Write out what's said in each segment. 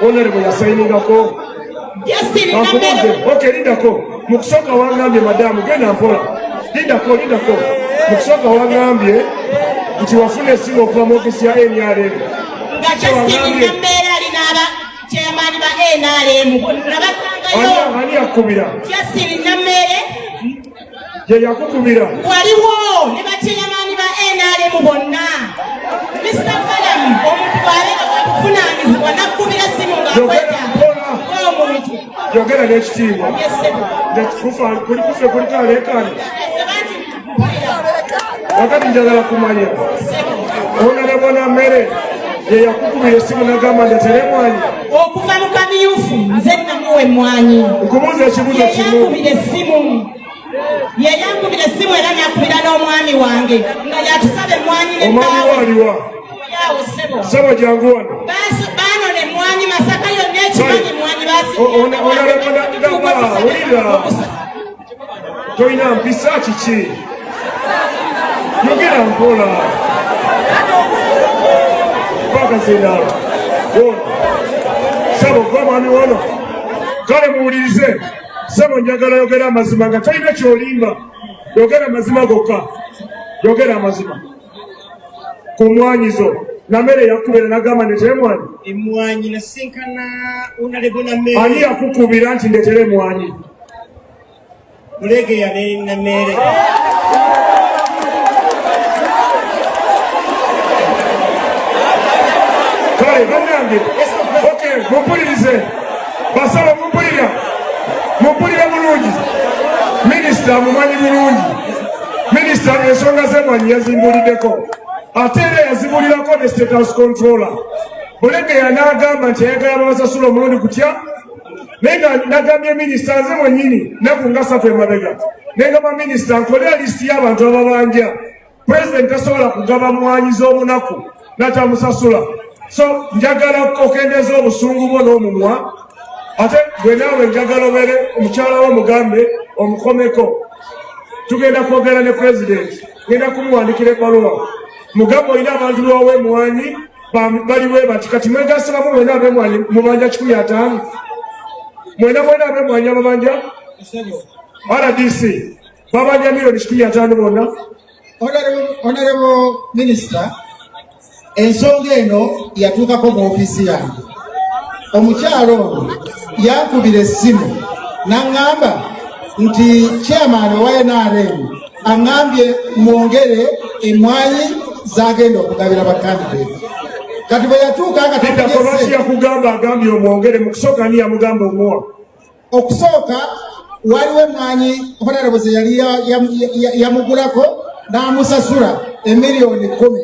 Honorable yasainingako. Okay, lindako. Mukusooka wangambye madamu genda mpola. Lindako. Mukusooka wangambye nti wafuna essimu okuva mu ofisi ya NRM. Nga Justin Nambeera alinaaba chairman ba NRM. Ani yakubira? Justin Nambeera ye yakukubira. Waliwo ne ba chairman ba NRM bonna. Mr. Madam omuntu bw'abeera wakuvunaanyizibwa nakubira essimu ng'akweta. Yogera n'ekitiibwa. Kuli kufe kuli kaleekaane. Wakati njagala kumanya. Honorable Namere ye yakukubira essimu n'agamba ndeetere emmwanyi. Okuva mu kamyufu nze namuwa emmwanyi. Nkubuuza ekibuuzo kimu. Ye yankubira essimu era n'akubira n'omwami wange nga yatusaba emmwanyi n'emmaawe. Omwami waliwa? Ssebo jangu wano. Baanona emmwanyi Masaka yonna ekimanyi emmwanyi Wulira. Toyina mpisa kiki? Yogera mpola. Paka zinaala. Ssebo gwe mwami wano. Kale muwulirize. Ssebo njagala yogera amazima nga talina ky'olimba. Yogera amazima gokka. Yogera amazima. Ku mmwanyi zo. Namere yakubira n'agamba ndeetere emmwanyi. Emmwanyi nasinkana Honorable Namere. Ani yakukubira nti ndeetere emmwanyi? Mulegeya ne Namere. Kale bannange. Okay, mumpulirize. Basaba mumpulira bulungi. Minisita amumanyi bulungi. Minisita ensonga z'emmwanyi yazimbuliddeko. Ate era yazibulirako ne State House Controller. Bulegeya n'agamba nti ayagala babasasula omulundi gutya. Naye nga nagambye minisita nze mwennyini naku nga 3 emabega. Negamba minisita nkolera lisiti y'abantu ababanja. Pulezidenti tasobola kugaba mmwanyi z'omunaku n'atamusasula. So njagala okendeeza obusungu bwo n'omumwa. Ate gwe naawe njagala obeere omukyala wo mugambe omukomeko. Tugenda kwogera ne pulezidenti. Ngenda kumuwandikira ebbaluwa. Mugambo olina abantu bawe emmwanyi baliwe bati kati mwegasiramu mwena ab'emmwanyi mubanja 150. Mwena ab'emmwanyi ababanja RDC babanja milioni 150 bonna. Honorable Minister, ensonga eno yatuukako mu ofiisi yange. Omukyalo ono yankubira essimu n'aŋŋamba nti chairman wa NRM aŋŋambye mwongere emmwanyi zagenda okugabira bakandidate. Kati bwe yatuuka nga lwaki yakugamba agambye omwongere? Mu kusooka ani yamugamba omuwa? Okusooka waliwo emmwanyi Honorable ze yali yamugulako n'amusasula emiliyoni 10.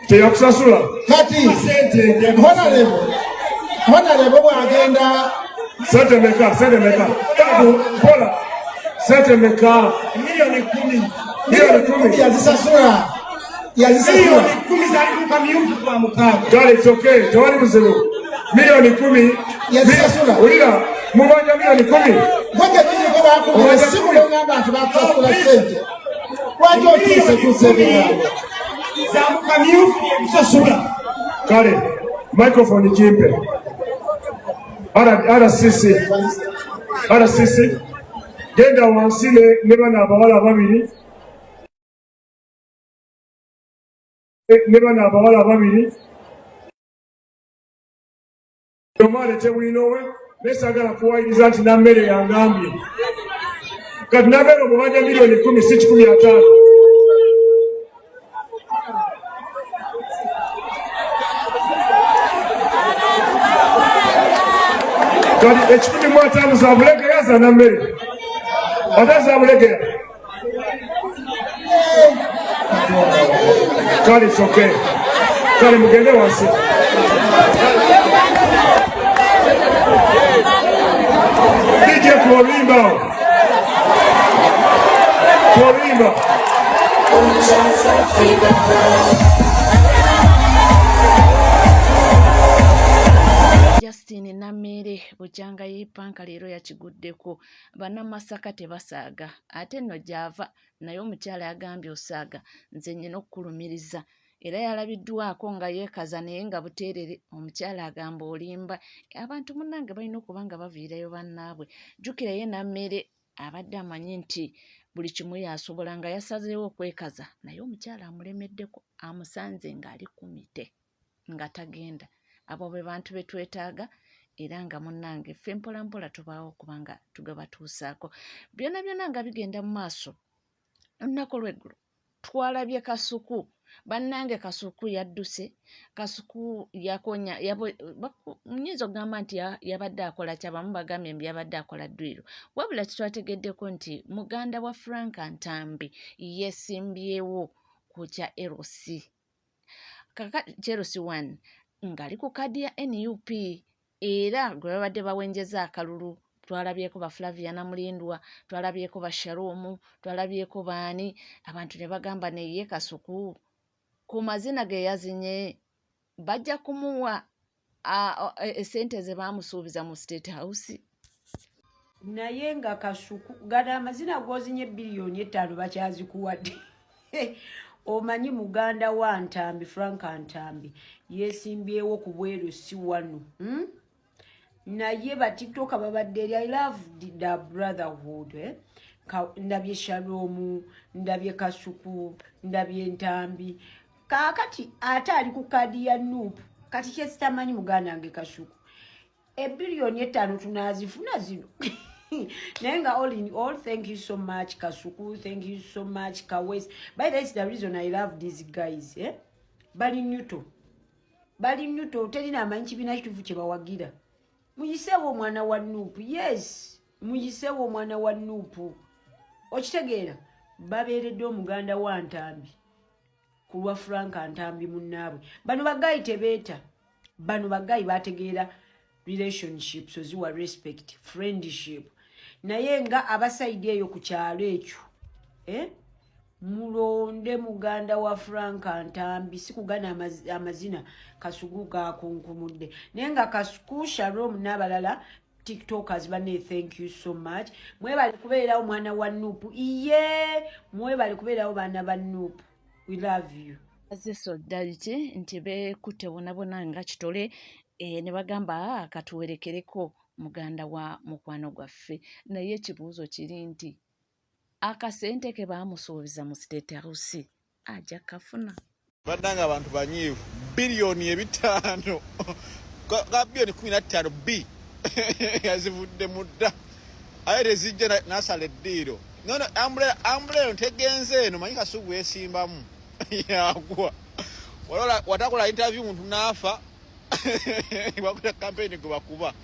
Teyakusasula? Kati Honorable bw'agenda sente meka? Pola sente meka? Miliyoni 10. miliyoni 10 yazisasula. Miliyoni 10 zali mu kamyufu kwa mukaaga. Kale it's okay, tewali buzibu. Miliyoni 10 yazisasula. Ulira mubanja miliyoni 10. Bwenge binyiko bakubira essimu n'oŋŋamba nti bakusasula ssente. Lwaki otuuse ebigambo? Za mu kamyufu ebisasula. Kale microphone jimpe. RCC genda wansi ne bana abawala babiri. Omale tewinowe nesagala kuwayiriza nti Namere yangambye. Kati Namere omubanja miliyoni 10 si 15. Kati 15 za Bulegeya za Namere. Ate za Bulegeya. Kale it's okay. Kale mugende wansi. DJ Kurimba. Justin Namere bujanga yipanka leero yakiguddeko. Bannamasaka tebasaaga ate nno gy'ava naye omukyala yagambye osaaga nze nnyina okukulumiriza era yalabiddwako nga yeekaza naye nga buteerere. Omukyala agamba olimba. Abantu munnange balina okuba nga baviirayo bannaabwe. Jjukira ye Nammere abadde amanyi nti buli kimu yasobola nga yasazeewo okwekaza naye omukyala amulemeddeko amusanze ng'ali ku mite nga tagenda. Abo be bantu be twetaaga era nga munnange ffe mpola mpola tubaawo kubanga tugabatuusaako. Byonna byonna nga bigenda mu maaso. Olunaku lw'eggulu twalabye Kasuku. Bannange Kasuku yadduse. Kasuku yakonya muyinza okugamba nti yabadde akola kyabamu bagambye mbi yabadde akola ddwiro. Wabula kitwategeddeko nti muganda wa Frank Ntambi yeesimbyewo ku kya LC. Cherosi 1 ng'ali ku kadi ya NUP era gwe babadde bawenjeza akalulu. Twalabyeko ba Flaviana Mulindwa, twalabyeko ba Sharomu, twalabyeko baani. Abantu ne bagamba neye Kasuku ku mazina ge yazinye bajja kumuwa esente ze baamusuubiza mu State House. Naye nga Kasuku gana amazina gozinye biliyoni 5 bakyazikuwadde. Omanyi muganda wa Ntambi, Frank Ntambi yeesimbyewo ku bweru si wano. Naye ba TikTok babadde I love the brotherhood. Ndabye Shalomu, ndabye Kasuku, ndabye Ntambi. Kakati ate ali ku kadi ya NUP. Kati kyesitamanyi muganda wange Kasuku. Biliyoni 5 tunazifuna zino. Nenga all in all, thank you so much Kasuku, thank you so much Kawes. By the way, that's the reason I love these guys. Bali nyuto telina amanyi kibina kitufu kye bawagira. Muyisewo mwana wa NUP. Yes, muyisewo mwana wa NUP. Okitegeera babeeredde omuganda wa Ntambi kulwa Frank Ntambi munnaabwe. Bano bagayi tebeeta. Bano bagayi bategeera relationships oziwa respect, friendship. Naye nga abasaidi eyo ku kyalo ekyo mulonde muganda wa Frank Ntambi sikugana amazina Kasuku gakunkumudde. Naye nga Kasuku, Shalom n'abalala TikTokers bane, thank you so much. Mwebale kubeerawo mwana wa NUP. Mwebale kubeerawo baana ba NUP. We love you. Azze solidarity nti beekutte bonabona nga kitole ne bagamba katuwerekereko muganda wa mukwano gwaffe. Naye ekibuuzo kiri nti akasente ke baamusuubiza mu State House ajja kafuna. Badanga abantu banyiivu biliyoni 5 ga biliyoni 15 B yazivudde mudda ayere zijja nasala eddiiro. Nono ambrelo ntegenze eno manyi Kasuku yesimbamu yagwa walola watakola interview muntu nafa wakuta campaign gwe bakuba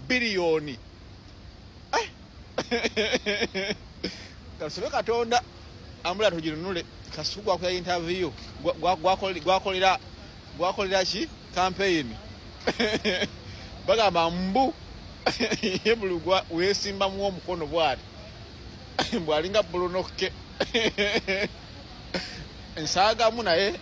biliyoni Kasuku Katonda ambula tujirunule. Kasuku wakuta interview gwakolera ki campaign bagamba mbu yebulugwa wesimba mu omukono bwali bwalinga bulunoke ensaaga mu naye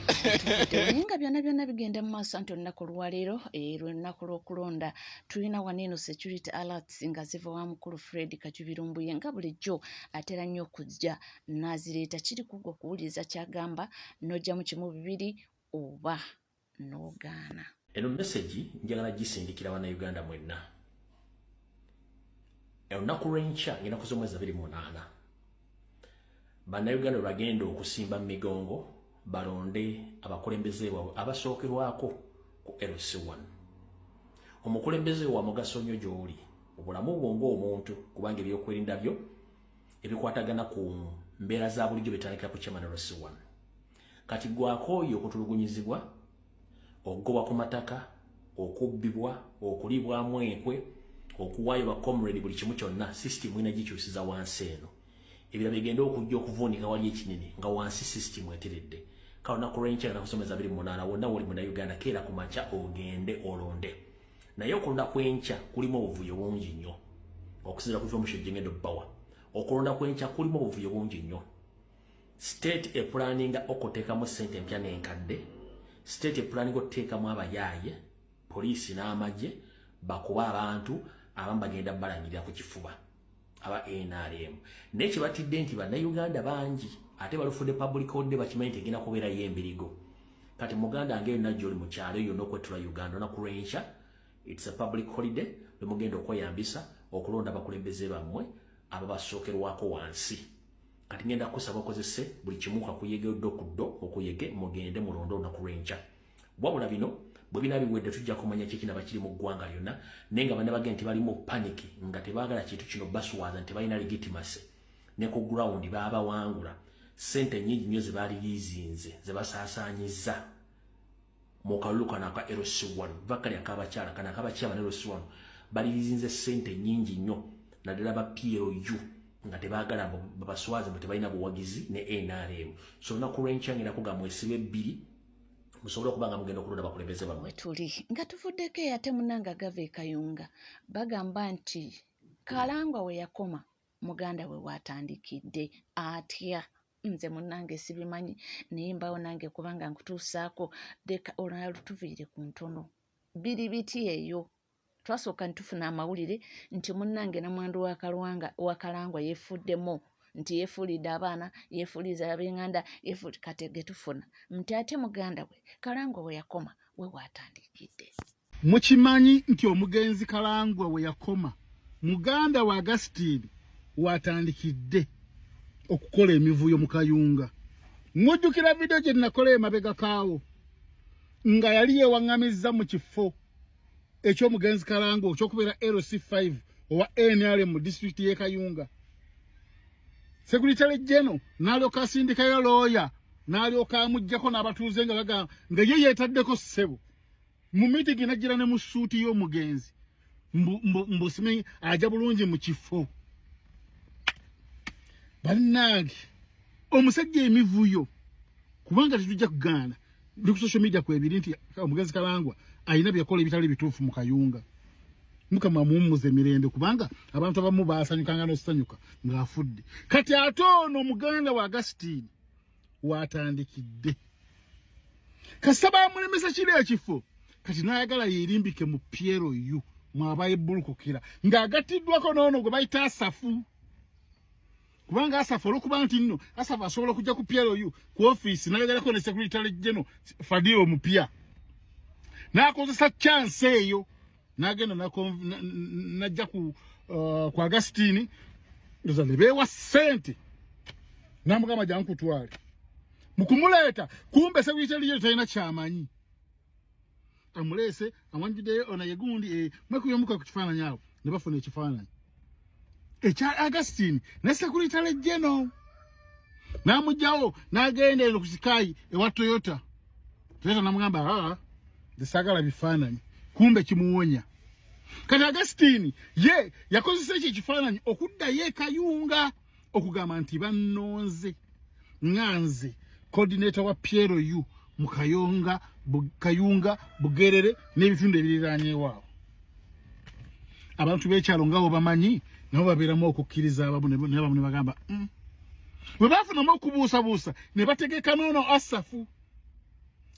nga byonna bigenda mu maaso nti olunaku lwaleero lunaku lw'okulonda tulina waneno security alerts nga ziva wa mukulu Fred Kajubirumbuye nga bulijjo atera nnyo okujja n'azireeta kiri kugwa kuwuliriza kyagamba n'ojja mu kimu 2 oba n'ogaana. Eno message njagala gisindikira bannayuganda mwenna. Olunaku lw'enkya ngenda kuzomweza 28 bannayuganda bagenda okusimba migongo balonde abakulembeze waabwe abasookerwako ku LC1. Omukulembeze wa mugaso nnyo gy'oli obulamu bwo ng'omuntu kubanga ebyokwerinda byo ebikwatagana ku mbeera za bulijjo bitandikira ku chairman LC1. Kati gwakooyo okutulugunyizibwa, okugoba ku mataka, okubbibwa, okulibwamu enkwe, okuwaayo ba comrade buli kimu kyonna system ina gikyusiza wansi eno. Ebira bigenda okujja okuvuunika wali ekinene nga wansi system eteredde. Kale olunaku lw'enkya na kusomeza 28 wonna woli munnayuganda keera ku makya ogende olonde. Naye okulonda kw'enkya kulimu obuvuyo bungi nnyo. Okusinziira ku information gye ngenda obbawa. Okulonda kw'enkya kulimu obuvuyo bungi nnyo. State planning okuteekamu ssente empya n'enkadde. State planning okuteekamu abayaaye, poliisi n'amagye bakuba abantu abamu bagenda balangirira ku kifuba. aba NRM neche batidde nti bannayuganda bangi ate balufudde public holiday bakimanyi tegina kubeera yembirigo kati muganda ngeri najjo oli mu kyalo eyo n'okwetula Uganda na kurencha it's a public holiday lemugenda okweyambisa okulonda abakulembeze bammwe ababasookerwako wansi kati ngenda kusaba okozese buli kimuka kuyegedde okuddo okuyege mugende mulondo na kurencha wabula bino bwe binabiwedde tujja kumanya kikina bakiri mu ggwanga lyonna nenga bana bagenti bali mu panic nga tebagala kintu kino baswaza nti balina legitimacy ne ku ground baba wangula sente nyingi nyo zibali yizinze zebasaasanyiza mu kaluka na ka LC1 bakali akabakyala kana akabakyala ne LC1 bali yizinze sente nyingi nyo nadala ba PLU nga tebagala babaswaza mbe tebalina buwagizi ne NRM so na kurencha ngira kugamwe sibe 2 musobola kubanga mugenda okulonda bakulembeze bamwe tuli nga tuvuddeko ate munanga gave Kayunga bagamba nti Kalangwa we yakoma muganda we watandikidde atya nze munange sibimanyi nimbawo nange kubanga nkutuusaako deka olatuviire ku ntono biri biti eyo twasooka ntufuna amawulire nti munange namwandu wa Kalangwa yefuddemo nti yefulidde abaana yefuliza ab'enganda katege tufuna nti ate muganda we Kalangwa we yakoma we watandikidde mukimanyi nti omugenzi Kalangwa we yakoma muganda wa Augustine watandikidde okukola emivuyo mu Kayunga mujjukira video gye nakola emabega kaawo nga yali yewaŋŋamizza mu kifo eky'omugenzi Kalangwa ekyokubeera LC5 owa NRM mu district y'e Kayunga Secretary General n'alyoka asindikayo lawyer n'alyoka amuggyako n'abatuuze nga bagamba nga ye yeetaddeko ssebo mu meeting najjira ne mu suuti y'omugenzi mbosimanyi ajja bulungi mu kifo bannange omusajja emivuyo kubanga tetujja kugaana ndi ku social media kwebiri nti omugenzi Kalangwa ayina byakola ebitali bituufu mu Kayunga mukama mummuze mirembe kubanga abantu abamu baasanyukanga n'osanyuka ng'afudde kati ate ono omuganda wa Augustine watandikidde kasaba amulemesa kiri ekifo kati n'ayagala yeerimbike mu PLU mwabaye bulukukira ng'agattiddwako n'ono gwe bayita Asafu kubanga Asafu olw'okuba nti nno Asafu asobola okujja ku PLU ku office n'ayogerako ne Secretary General Fadil omupya n'akozesa chance eyo n'agenda najja ku Augustine ndoza ne beewa ssente n'amugamba jankutwale mu kumuleeta kumbe Secretary General talina kyamanyi amuleese amwanjuddeyo ona yegundi mwekuyomuka ku kifaananyi awo ne bafuna ekifaananyi ekya Augustine ne Secretary General n'amugjawo n'agenda eno ku Sikayi ewa Toyota n'amugamba desagala bifaananyi kumbe kimuwonya kati Augustine ye yakozesa ekyo ekifaananyi okuddayo e Kayunga okugamba nti bannonze nganze coordinator wa PLU mu Kayunga Bugerere n'ebitundu ebiriraanyeewaawo abantu b'ekyalo ngabo bamanyi nabo babeeramu okukkiriza abamu ne bagamba bwe baafunamu okubuusabuusa ne bategeka n'ono Asafu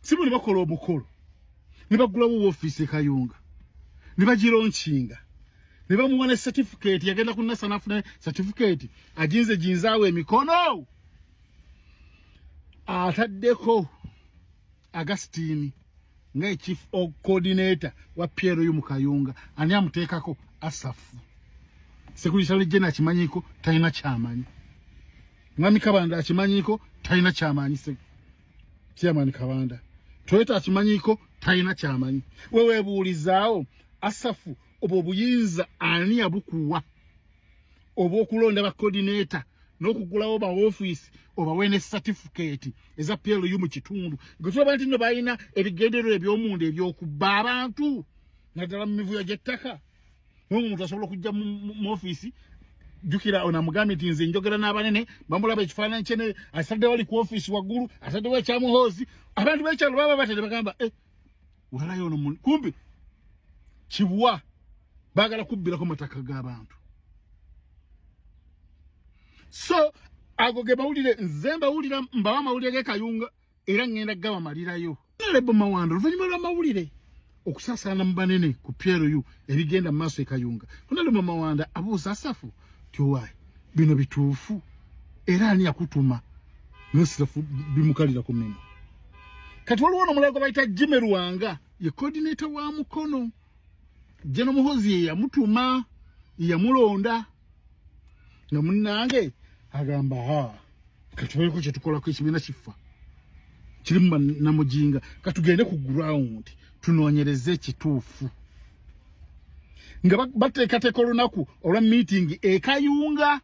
si bwe ne bakola omukolo ne bagulawo woofiisi e Kayunga ne bagironkinga ne bamuwa ne certificate yagenda ku NASA n'afuna certificate jinzaawo emikono ataddeko Augustine nga chief coordinator wa PLU mu Kayunga ani amuteekako Asafu Secretary General akimanyiko talina kyamanyi Mwami Kabanda akimanyiko talina kyamanyi Chairman Kabanda Toyota akimanyiko talina kyamanyi wewe buulizaawo Asafu obwo buyinza ani abukuwa obwo okulonda ba coordinator n'okugulawo ba office obawe ne certificate eza PLU mu kitundu gwe nti no balina ebigendererwa eby'omundu ebyokubba abantu naddala mu mivuyo gy'ettaka n'omuntu asobola okujja mu office jukira onamugambi nti nze njogera n'abanene bamulaba ekifaananyi kyene asadde wali ku office waggulu asaddewo ekyamuhoozi abantu b'ekyalo baba batende bagamba walayo ono kumbi kibuwa baagala kubbirako mataka g'abantu so agoge mawulire nze mbawulira mbawa amawulire g'e Kayunga era ngenda gabamalirayo Lebo Mawanda oluvannyuma lw'amawulire okusaasaana mu banene ku PLU ebigenda mu maaso e Kayunga Lebo Mawanda abuuza Asafu Tiwai bino bituufu era ani yakutuma nosirafu bimukalira ku memo kati waliwo n'omulago bayita Jimmy Ruwanga ye coordinator wa Mukono Jeno Muhozi ye yamutuma yamulonda nga munnange agamba katubeeko kye tukolako ekibiina kifa kirimu namujinga katugende ku ground tunoonyereze ekituufu nga bateekateeka olunaku olwa meeting Kayunga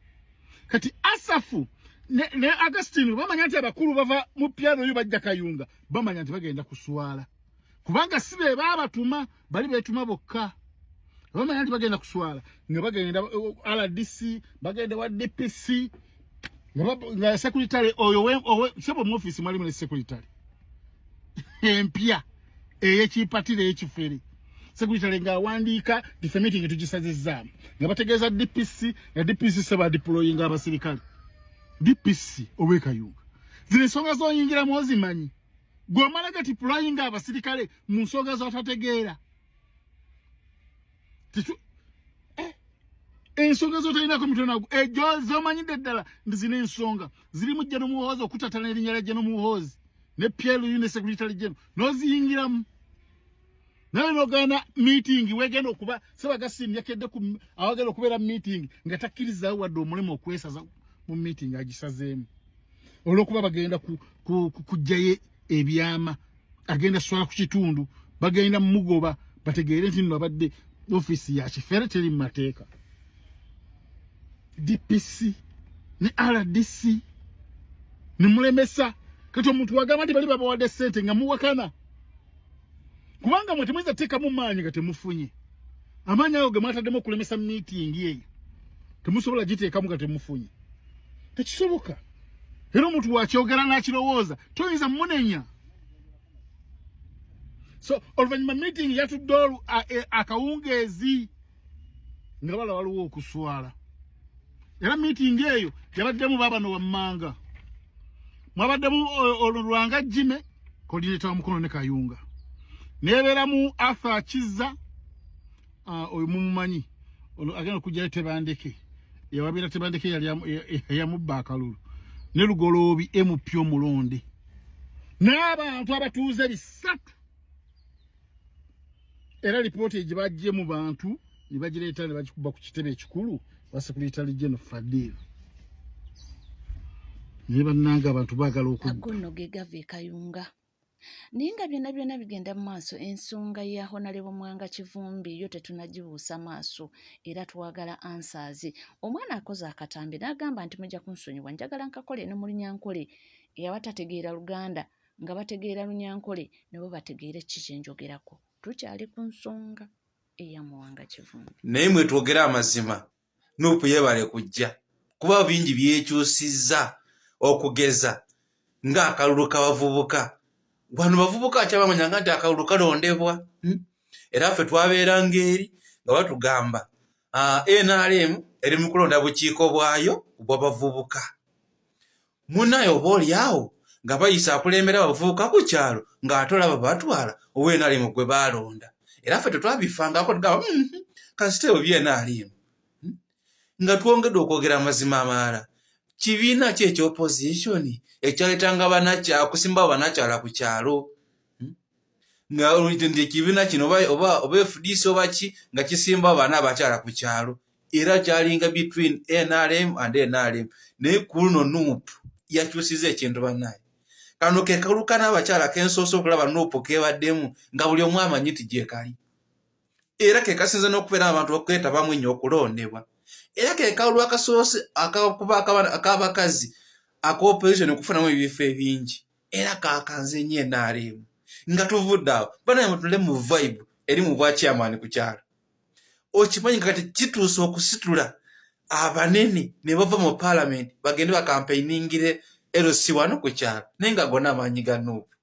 kati Asafu ne Augustine bamanya nti abakulu bava mu piano yo bajja Kayunga bamanya nti bagenda kuswala kubanga sibe babatuma bali betuma bokka bamanya nti bagenda kuswala nga bagenda RDC bagenda wa DPC nga secretary oyo sebo mu office mwali mu secretary empia eyekipatire ekifere secretary nga wandika defamating tugisazizzamu nga bategeeza DPC na DPC seba deploying abasirikale DPC owe Kayunga zile nsonga zoyingira mozimanyi gwamala gati deploying abasirikale mu nsonga zotategeera tichu ensonga zotalina komitona ejo zomanyide ddala ndizine ensonga ziri mu Jeno Muhozi okutatana erinnya lya Jeno Muhozi ne Pierre Yune secretary general noziyingiramu nawe nogana meeting wegenda okuba Sebagasini yakedde ku awagala okubeera meeting nga takkiriza wadde omulimu okwesaza mu meeting agisazeemu olwokuba bagenda kujjaye ebyama agenda swala ku kitundu bagenda mugoba bategeere nti nno abadde office ya kifere teri mu mateeka DPC ne RDC ne mulemesa kati omuntu wagamba nti bali babawadde ssente nga muwakana kubanga mwe temweza teeka mu maanyi nga temufunye amaanyi ago ge mwataddemu okulemesa meeting eyo temusobola giteekamu nga temufunye tekisoboka era omuntu wakyogera n'akirowooza toyinza munenya so oluvannyuma meeting yatudde akawungeezi nga bala waliwo okuswala era meeting eyo yabaddemu baabano wammanga mwabaddemu Ruwanga Jimmy coordinator wa Mukono ne Kayunga nebeeramu Arthur Kizza oyo mumumanyi agenda okujjayo Tebandeke yawabeera Tebandeke yamubba akalulu ne Lugoloobi MP omulonde n'abantu abatuuze bisatu era lipooti gye bajje mu bantu ne bagireeta ne bagikuba ku kitebe ekikulu wa secretary general Fadil ne bannanga abantu baagala okudda agono ge gave Kayunga ninga byonna bigenda mu maaso ensonga ya Honorable Mwanga Kivumbi yo tetunagibuusa maaso era twagala answers omwana akoze akatambi n'agamba nti mujja kunsonyiwa njagala nkakole ne mu Lunyankole eyabatategeera Luganda nga bategeera Lunyankole nabo bategeere kiki njogerako tukyali ku nsonga eya Mwanga Kivumbi naye mwe twogera amazima nupu yebale kujja kuba bingi byekyusizza okugeza nga akalulu k'abavubuka wano bavubuka akyabamanya nti akalulu kalondebwa era ffe twabeeranga eri nga batugamba NRM eri mu kulonda bukiiko bwayo bw'abavubuka munayo oba oliawo nga bayisa akulembera abavubuka ku kyalo ng'atolaba batwala owa NRM gwe baalonda era ffe tetwabifangako tugamba kasiteewo bye NRM nga twongedde okwogera amazima amaala kibiina ki ekyoposition ekyaleetanga kusimbawo banakyala ku kyalo nga olutende ekibiina kino oba FDC oba ki nga kisimbawo bana abakyala ku kyalo era kyalinga between NRM and NRM naye kuno nuupu yakyusiza ekintu bannaye kano ke kaluka n'abakyala kensoose okulaba nuupu kebaddemu nga buli omu amanyi nti gye kali era ke kasinza n'okubeera abantu okwetabamu ennyo okulondebwa era ke kalulu akasoose ak'abakazi ak'opposition okufunamu ebifo ebingi era kakanze nnyo NRM nga tuvudde awo banaye mutule mu vibe eri mu bwa chairman ku kyalo okimanyi nga kati kituuse okusitula abanene ne bava mu parliament bagende bakampainingire LC1 ku kyalo naye nga gonna amaanyi ga Nuupu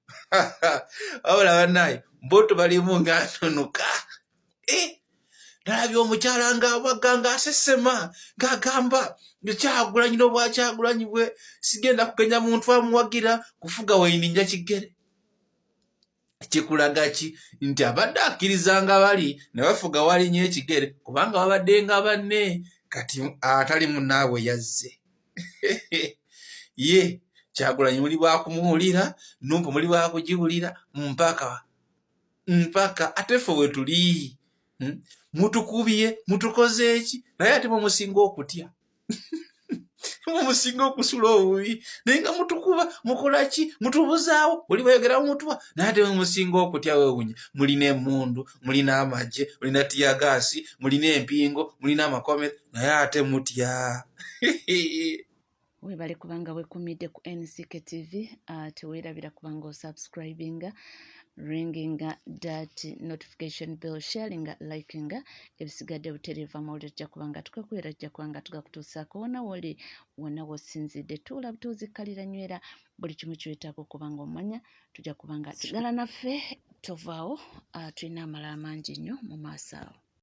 wabula bannaye mboto balimu nga ntonoka nalabye omukyala ng'abaga ng'asesema ng'agamba Kyagulanyi n'obwa Kyagulanyi bwe sigenda kugenya muntu amuwagira kufuga Wayininja Kigere kikulaga ki nti abadde akkirizanga bali ne bafuga Walinnya Ekigere kubanga babadde nga banne kati atali munnaabwe yazze ye Kyagulanyi muli bwakumuwulira, Nuupu muli bwakugiwulira, mpaka ate ffe we tuli mutukubye mutukoze eki naye ate mumusinga okutya mumusinga okusula obubi naye nga mutukuba mukola ki mutubuzaawo oli bayogera mutwa naye ate mumusinga okutya wewunya mulina emmundu mulina amagye mulina tiyagaasi mulina empingo mulina amakomera naye ate mutya webale kubanga wekumidde ku NCK TV teweerabira kubanga osubscribinga ringinga that notification bell sharinga likinga ebisigadde butereeva mawulire tujja kubanga tukakwera tujja kubanga tugakutuusaako wona woli wonna wosinzidde tuula butuuzikalira nywera buli kimu kyetaaga okubanga omanya tujja kubanga sigala naffe tovaawo tulina amala amangi nnyo mu maaso awo.